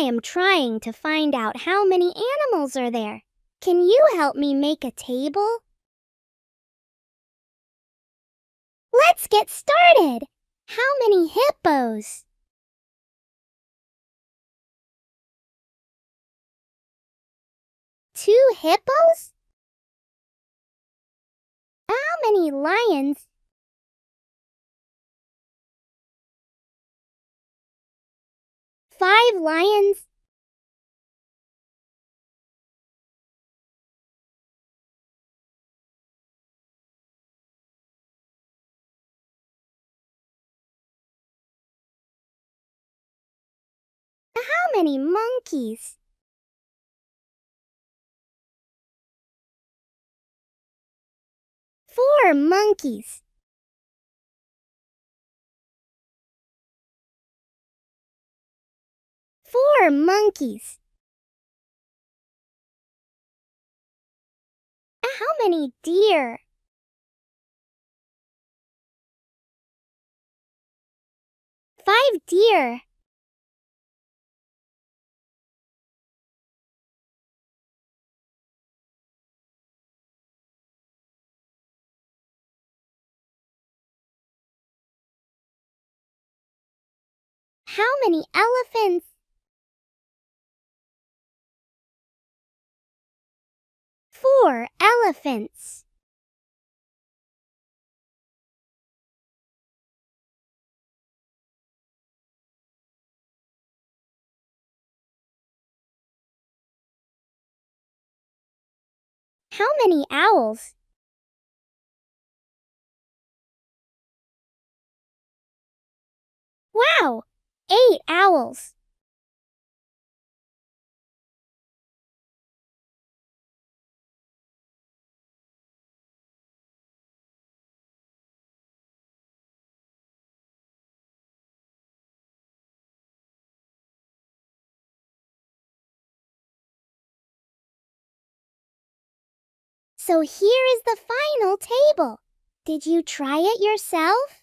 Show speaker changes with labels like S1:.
S1: I am trying to find out how many animals are there. Can you help me make a table? Let's get started. How many hippos? 2 hippos? How many lions? 5 lions? How many monkeys? 4 monkeys. Four monkeys. How many deer? 5 deer. How many elephants? 4 elephants. How many owls? Wow! 8 owls. So here is the final table. Did you try it yourself?